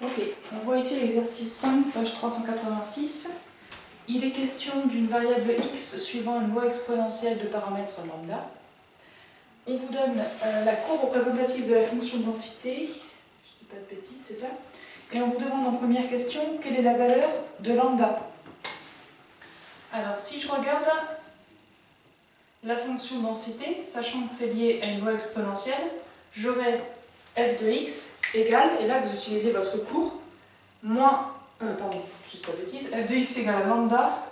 Ok, on voit ici l'exercice 5, page 386. Il est question d'une variable x suivant une loi exponentielle de paramètres lambda. On vous donne la courbe représentative de la fonction densité, je ne dis pas de bêtises, c'est ça, et on vous demande en première question quelle est la valeur de lambda. Alors si je regarde la fonction densité, sachant que c'est lié à une loi exponentielle, j'aurai f de x égale, et là vous utilisez votre cours, moins, pardon, juste pas de bêtises, f de x égale à lambda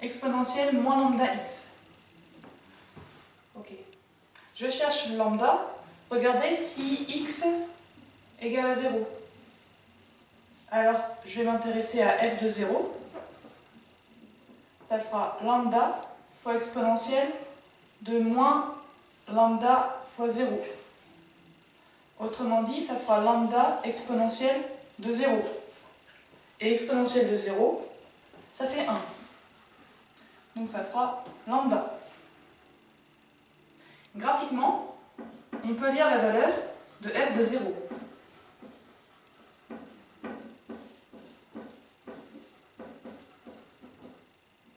exponentielle moins lambda x. Ok. Je cherche lambda, regardez si x égale à 0. Alors, je vais m'intéresser à f de 0. Ça fera lambda fois exponentielle de moins lambda fois 0. Autrement dit, ça fera lambda exponentielle de 0. Et exponentielle de 0, ça fait 1. Donc ça fera lambda. Graphiquement, on peut lire la valeur de f de 0.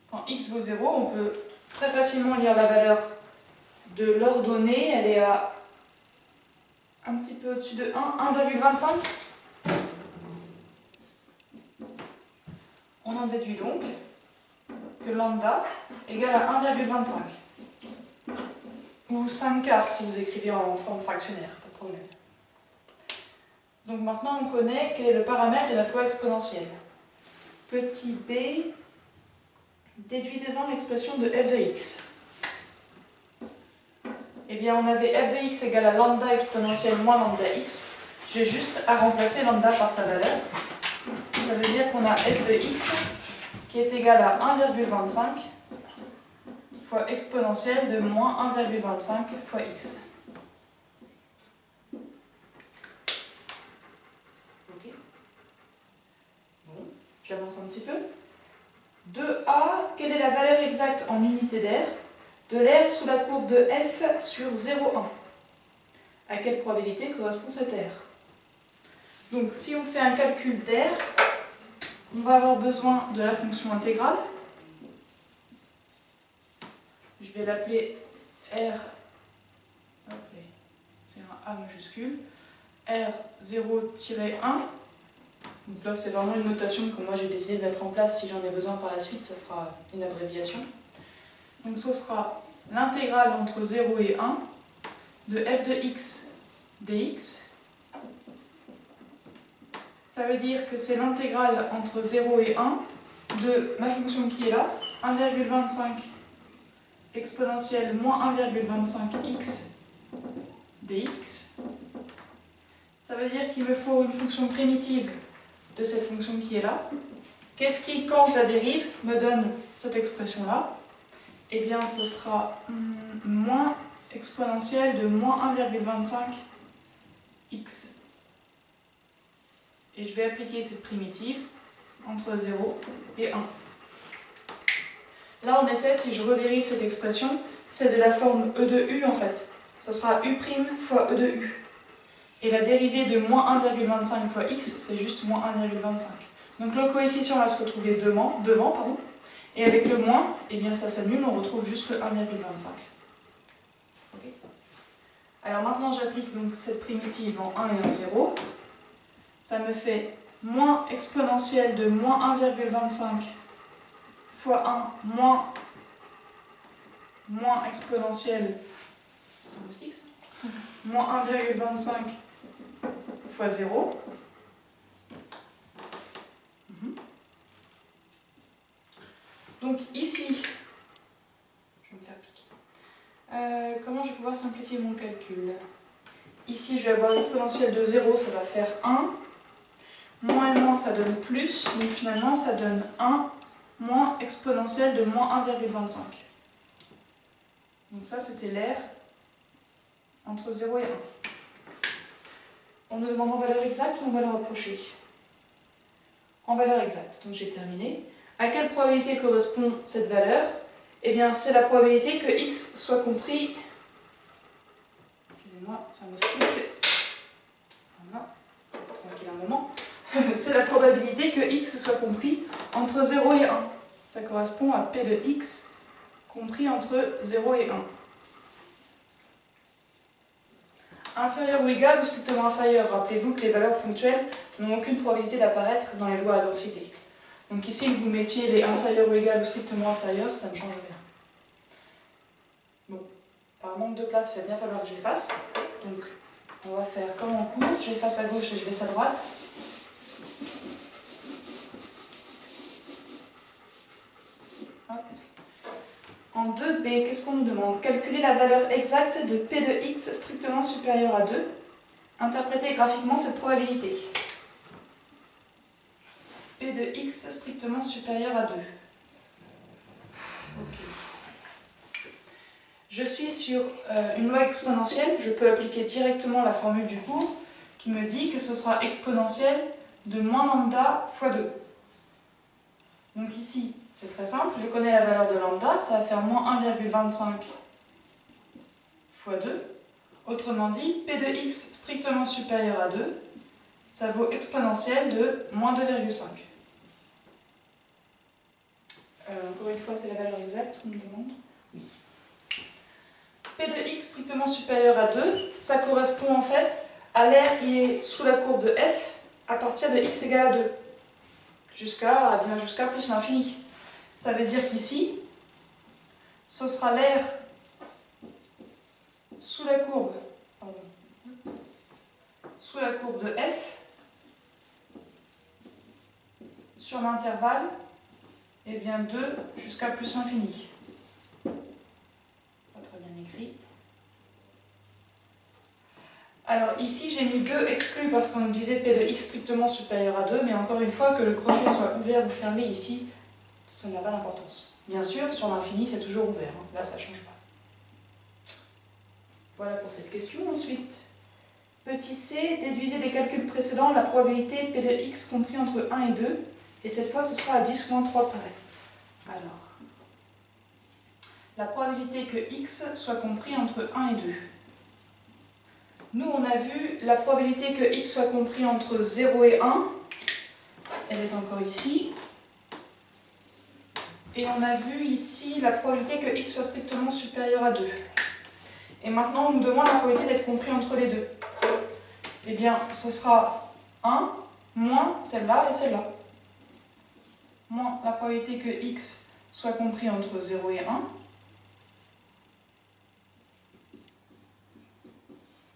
Quand x vaut 0, on peut très facilement lire la valeur de l'ordonnée. Elle est à un petit peu au-dessus de 1, 1,25. On en déduit donc que lambda égale à 1,25. Ou 5 quarts si vous écrivez en forme fractionnaire, pas de problème. Donc maintenant on connaît quel est le paramètre de la loi exponentielle. Petit b, déduisez-en l'expression de f de x. Eh bien on avait f de x égale à lambda exponentielle moins lambda x. J'ai juste à remplacer lambda par sa valeur. Ça veut dire qu'on a f de x qui est égal à 1,25 fois exponentielle de moins 1,25 fois x. Ok. Bon, j'avance un petit peu. 2a, quelle est la valeur exacte en unité d'air de l'air sous la courbe de f sur 0,1? À quelle probabilité correspond cet air? Donc si on fait un calcul d'air, on va avoir besoin de la fonction intégrale. Je vais l'appeler R, c'est un A majuscule, R0-1. Donc là c'est vraiment une notation que moi j'ai décidé de mettre en place. Si j'en ai besoin par la suite, ça fera une abréviation. Donc ce sera l'intégrale entre 0 et 1 de f de x dx. Ça veut dire que c'est l'intégrale entre 0 et 1 de ma fonction qui est là, 1,25 exponentielle moins 1,25x dx. Ça veut dire qu'il me faut une fonction primitive de cette fonction qui est là. Qu'est-ce qui, quand je la dérive, me donne cette expression-là? Eh bien, ce sera moins exponentielle de moins 1,25x. Et je vais appliquer cette primitive entre 0 et 1. Là, en effet, si je redérive cette expression, c'est de la forme e de u en fait. Ce sera u' fois e de u. Et la dérivée de moins 1,25 fois x, c'est juste moins 1,25. Donc le coefficient va se retrouver devant, pardon. Et avec le moins, eh bien ça s'annule, on retrouve juste le 1,25. Okay. Alors maintenant, j'applique donc cette primitive en 1 et en 0. Ça me fait moins exponentielle de moins 1,25 fois 1 moins exponentielle moins 1,25 fois 0. Donc ici, je vais me faire piquer. Comment je vais pouvoir simplifier mon calcul? Ici, je vais avoir l'exponentielle de 0, ça va faire 1. Moins et moins, ça donne plus. Donc finalement, ça donne 1 moins exponentielle de moins 1,25. Donc ça, c'était l'air entre 0 et 1. On nous demande en valeur exacte ou en valeur approchée? En valeur exacte. Donc j'ai terminé. À quelle probabilité correspond cette valeur? Eh bien, c'est la probabilité que x soit compris... Excusez-moi, j'ai un moustique. Voilà. Tranquille un moment. c'est la probabilité que x soit compris entre 0 et 1. Ça correspond à P de x compris entre 0 et 1. Inférieur ou égal ou strictement inférieur. Rappelez-vous que les valeurs ponctuelles n'ont aucune probabilité d'apparaître dans les lois à densité. Donc ici, que vous mettiez les inférieurs ou égal ou strictement inférieur, ça ne change rien. Bon, par manque de place, il va bien falloir que j'efface. Donc, on va faire comme en cours. J'efface à gauche et je laisse à droite. Hop. En 2b, qu'est-ce qu'on nous demande? Calculer la valeur exacte de P de x strictement supérieure à 2. Interpréter graphiquement cette probabilité. P de x strictement supérieur à 2. Ok. Je suis sur une loi exponentielle. Je peux appliquer directement la formule du cours qui me dit que ce sera exponentielle de moins lambda fois 2. Donc ici, c'est très simple, je connais la valeur de lambda, ça va faire moins 1,25 fois 2. Autrement dit, P de x strictement supérieur à 2, ça vaut exponentielle de moins 2,5. Encore une fois, c'est la valeur exacte qu'on me demande. Oui. P de x strictement supérieur à 2, ça correspond en fait à l'aire qui est sous la courbe de f à partir de x égale à 2. Jusqu'à plus l'infini. Ça veut dire qu'ici, ce sera l'aire sous la courbe de f sur l'intervalle 2 jusqu'à plus l'infini. Pas très bien écrit. Alors ici j'ai mis 2 exclus parce qu'on nous disait P de x strictement supérieur à 2, mais encore une fois que le crochet soit ouvert ou fermé ici, ça n'a pas d'importance. Bien sûr, sur l'infini c'est toujours ouvert, hein. Là ça ne change pas. Voilà pour cette question. Ensuite, petit c, déduisez des calculs précédents la probabilité P de x compris entre 1 et 2, et cette fois ce sera à 10-3 près. Alors, la probabilité que x soit compris entre 1 et 2. Nous, on a vu la probabilité que x soit compris entre 0 et 1. Elle est encore ici. Et on a vu ici la probabilité que x soit strictement supérieur à 2. Et maintenant, on nous demande la probabilité d'être compris entre les deux. Eh bien, ce sera 1 moins celle-là et celle-là. Moins la probabilité que x soit compris entre 0 et 1.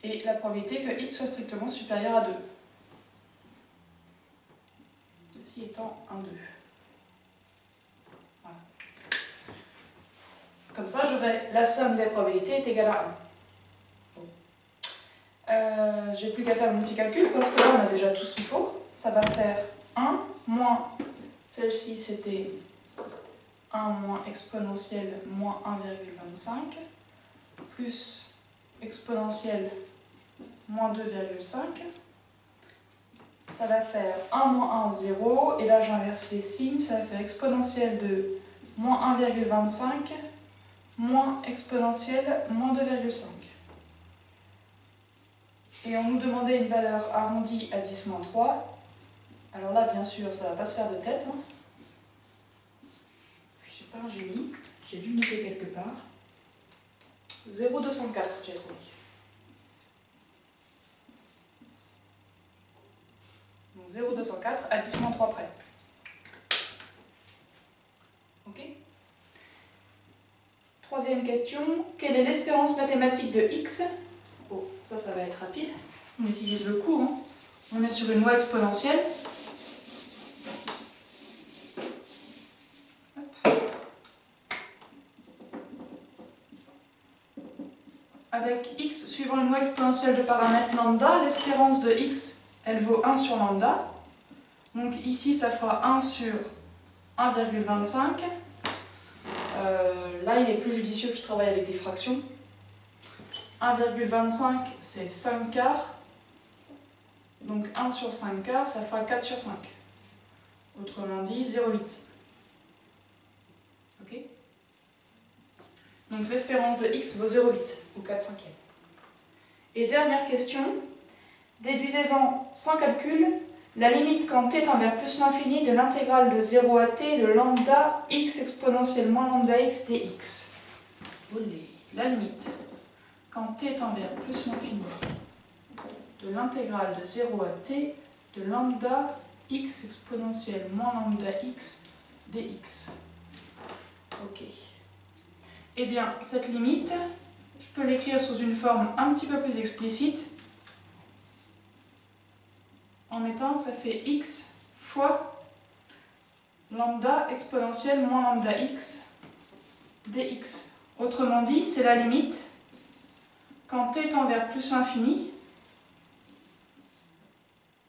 Et la probabilité que x soit strictement supérieur à 2. Ceci étant 1, 2. Voilà. Comme ça, j'aurai la somme des probabilités est égale à 1. Bon. J'ai plus qu'à faire mon petit calcul parce que là, on a déjà tout ce qu'il faut. Ça va faire 1 moins, celle-ci c'était 1 moins exponentielle moins 1,25 plus exponentielle moins 2,5. Ça va faire 1 moins 1, 0. Et là, j'inverse les signes. Ça va faire exponentielle de moins 1,25 moins exponentielle moins 2,5. Et on nous demandait une valeur arrondie à 10-3. Alors là, bien sûr, ça ne va pas se faire de tête. Hein. Je ne suis pas un génie. J'ai dû noter quelque part. 0,204, j'ai trouvé. Donc 0,204 à 10-3 près. Ok. Troisième question. Quelle est l'espérance mathématique de x? Oh, ça va être rapide. On utilise le cours. Hein. On est sur une loi exponentielle. Hop. Avec x suivant une loi exponentielle de paramètre lambda, l'espérance de x, elle vaut 1 sur lambda. Donc ici, ça fera 1 sur 1,25. Là, il est plus judicieux que je travaille avec des fractions. 1,25, c'est 5 quarts. Donc 1 sur 5 quarts, ça fera 4 sur 5. Autrement dit, 0,8. Ok? Donc l'espérance de x vaut 0,8, ou 4 cinquièmes. Et dernière question, déduisez-en sans calcul la limite quand t tend vers plus l'infini de l'intégrale de 0 à t de lambda x exponentielle moins lambda x dx. Olé. La limite quand t tend vers plus l'infini de l'intégrale de 0 à t de lambda x exponentielle moins lambda x dx. Ok. Eh bien, cette limite, je peux l'écrire sous une forme un petit peu plus explicite en mettant que ça fait x fois lambda exponentielle moins lambda x dx. Autrement dit, c'est la limite quand t tend vers plus l'infini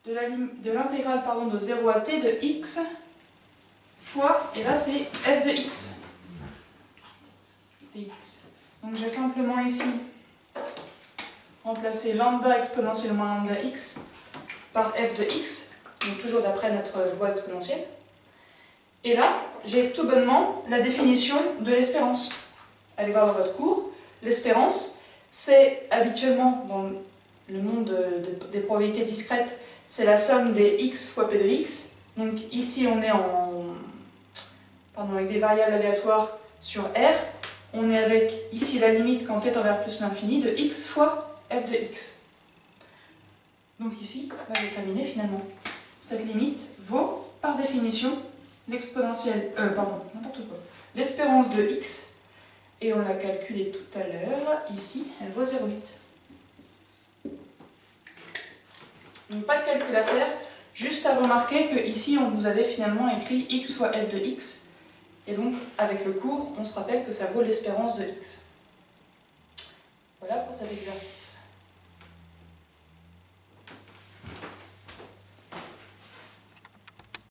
de l'intégrale de 0 à t de x fois, et là c'est f de x dx. Donc j'ai simplement ici remplacé lambda exponentielle moins lambda x par f de x, donc toujours d'après notre loi exponentielle. Et là, j'ai tout bonnement la définition de l'espérance. Allez voir dans votre cours. L'espérance, c'est habituellement, dans le monde des probabilités discrètes, c'est la somme des x fois p de x. Donc ici, on est avec des variables aléatoires sur R. On est avec ici la limite quand t tend vers plus l'infini de x fois f de x. Donc ici, on va déterminer finalement. Cette limite vaut, par définition, l'exponentielle, n'importe quoi, l'espérance de x, et on l'a calculé tout à l'heure, ici, elle vaut 0,8. Donc pas de calcul à faire, juste à remarquer que ici on vous avait finalement écrit x fois f de x, et donc avec le cours, on se rappelle que ça vaut l'espérance de x. Voilà pour cet exercice.